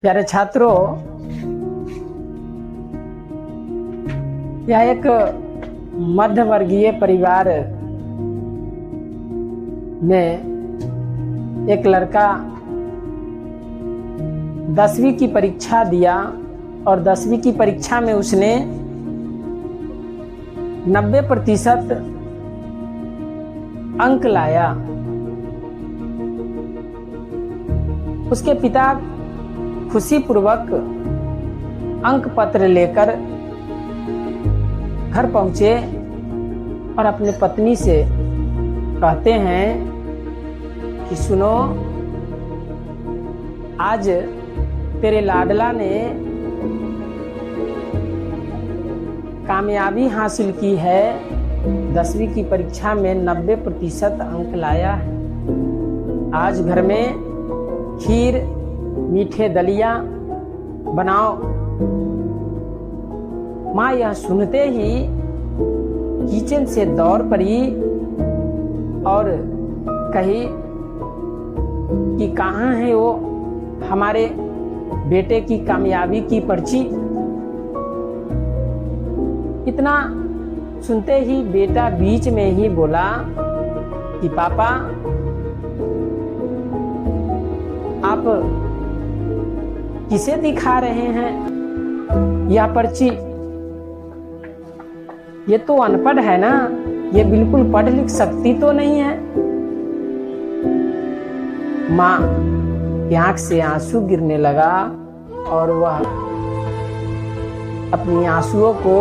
प्यारे छात्रों, यह एक मध्य वर्गीय परिवार में एक लड़का 10वीं की परीक्षा दिया और 10वीं की परीक्षा में उसने 90% अंक लाया। उसके पिता खुशीपूर्वक अंक पत्र लेकर घर पहुंचे और अपने पत्नी से कहते हैं कि सुनो, आज तेरे लाडला ने कामयाबी हासिल की है, 10वीं की परीक्षा में 90% अंक लाया है। आज घर में खीर मीठे दलिया बनाओ। माँ यह सुनते ही किचन से दौड़ पड़ी और कही कि कहाँ है वो हमारे बेटे की कामयाबी की पर्ची। इतना सुनते ही बेटा बीच में ही बोला कि पापा, आप किसे दिखा रहे हैं यह पर्ची? ये तो अनपढ़ है ना, ये बिल्कुल पढ़ लिख सकती तो नहीं है। माँ की आंख से आंसू गिरने लगा और वह अपनी आंसुओं को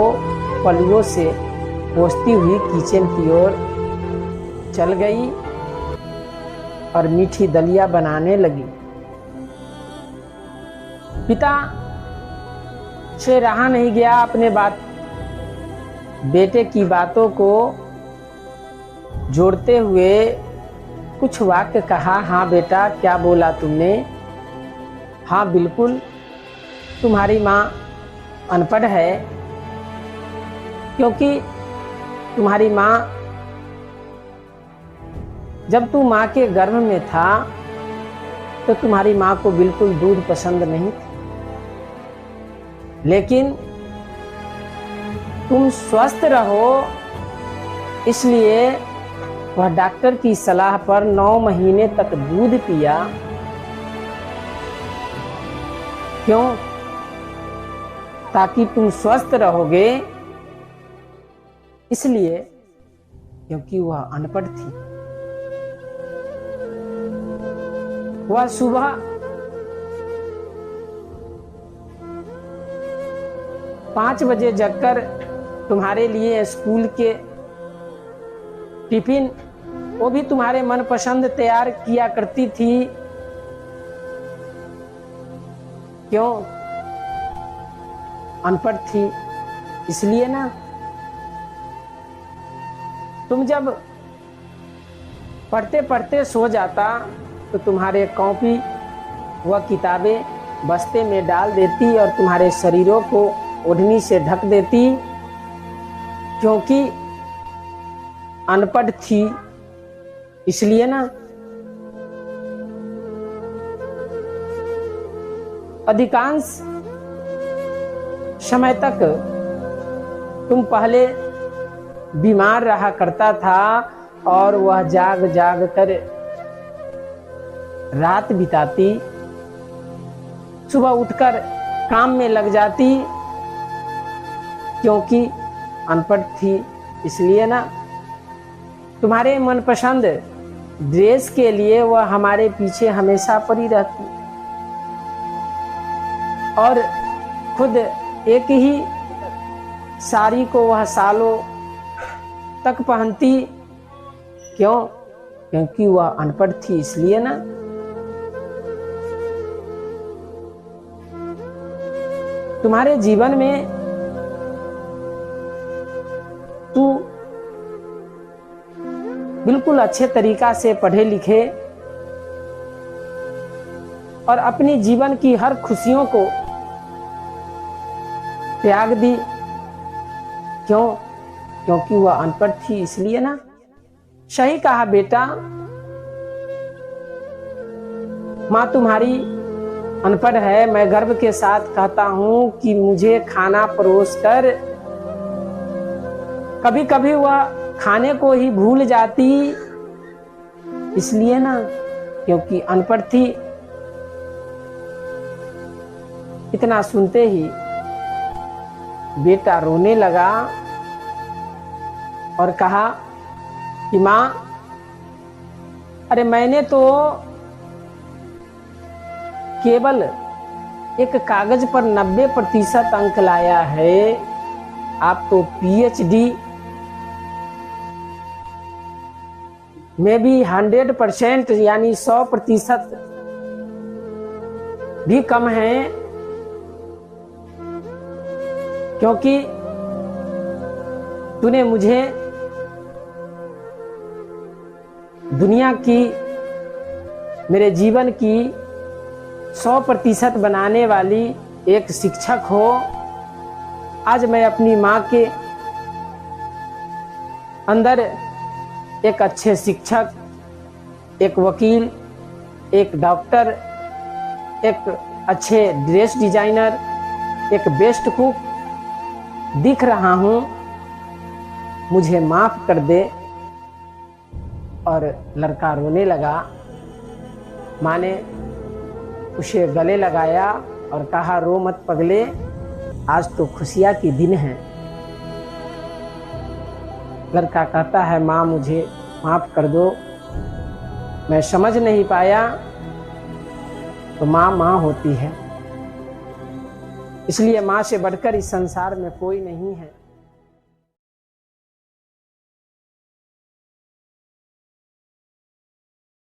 पलुओं से पोंछती हुई किचन की ओर चल गई और मीठी दलिया बनाने लगी। पिता से रहा नहीं गया, अपने बेटे की बातों को जोड़ते हुए कुछ वाक्य कहा। हाँ बेटा, क्या बोला तुमने? हाँ बिल्कुल, तुम्हारी माँ अनपढ़ है, क्योंकि तुम्हारी माँ, जब तू माँ के गर्भ में था तो तुम्हारी माँ को बिल्कुल दूध पसंद नहीं था, लेकिन तुम स्वस्थ रहो इसलिए वह डॉक्टर की सलाह पर 9 महीने तक दूध पिया। क्यों? ताकि तुम स्वस्थ रहोगे, इसलिए, क्योंकि वह अनपढ़ थी। वह सुबह 5 बजे जगकर तुम्हारे लिए स्कूल के टिफिन, वो भी तुम्हारे मनपसंद तैयार किया करती थी। क्यों? अनपढ़ थी इसलिए ना। तुम जब पढ़ते पढ़ते सो जाता तो तुम्हारे कॉपी व किताबें बस्ते में डाल देती और तुम्हारे शरीरों को ओढ़नी से ढक देती, क्योंकि अनपढ़ थी इसलिए ना। अधिकांश समय तक तुम पहले बीमार रहा करता था और वह जाग जाग कर रात बिताती, सुबह उठकर काम में लग जाती, क्योंकि अनपढ़ थी इसलिए ना। तुम्हारे मनपसंद ड्रेस के लिए वह हमारे पीछे हमेशा पड़ी रहती और खुद एक ही साड़ी को वह सालों तक पहनती। क्यों? क्योंकि वह अनपढ़ थी इसलिए ना। तुम्हारे जीवन में तू बिल्कुल अच्छे तरीका से पढ़े लिखे और अपनी जीवन की हर खुशियों को त्याग दी। क्यों? क्योंकि वह अनपढ़ थी इसलिए ना। सही कहा बेटा, माँ तुम्हारी अनपढ़ है, मैं गर्व के साथ कहता हूं कि मुझे खाना परोस कर कभी कभी वह खाने को ही भूल जाती, इसलिए ना क्योंकि अनपढ़ थी। इतना सुनते ही बेटा रोने लगा और कहा कि मां, अरे मैंने तो केवल एक कागज पर 90% अंक लाया है, आप तो पीएचडी में भी 100% यानी 100% भी कम है, क्योंकि तूने मुझे दुनिया की, मेरे जीवन की 100% बनाने वाली एक शिक्षक हो। आज मैं अपनी माँ के अंदर एक अच्छे शिक्षक, एक वकील, एक डॉक्टर, एक अच्छे ड्रेस डिजाइनर, एक बेस्ट कुक दिख रहा हूँ, मुझे माफ कर दे। और लड़का रोने लगा। माँ ने उसे गले लगाया और कहा, रो मत पगले, आज तो खुशियाँ की दिन है। लड़का कहता है, माँ मुझे माफ कर दो, मैं समझ नहीं पाया, तो माँ माँ होती है, इसलिए माँ से बढ़कर इस संसार में कोई नहीं है।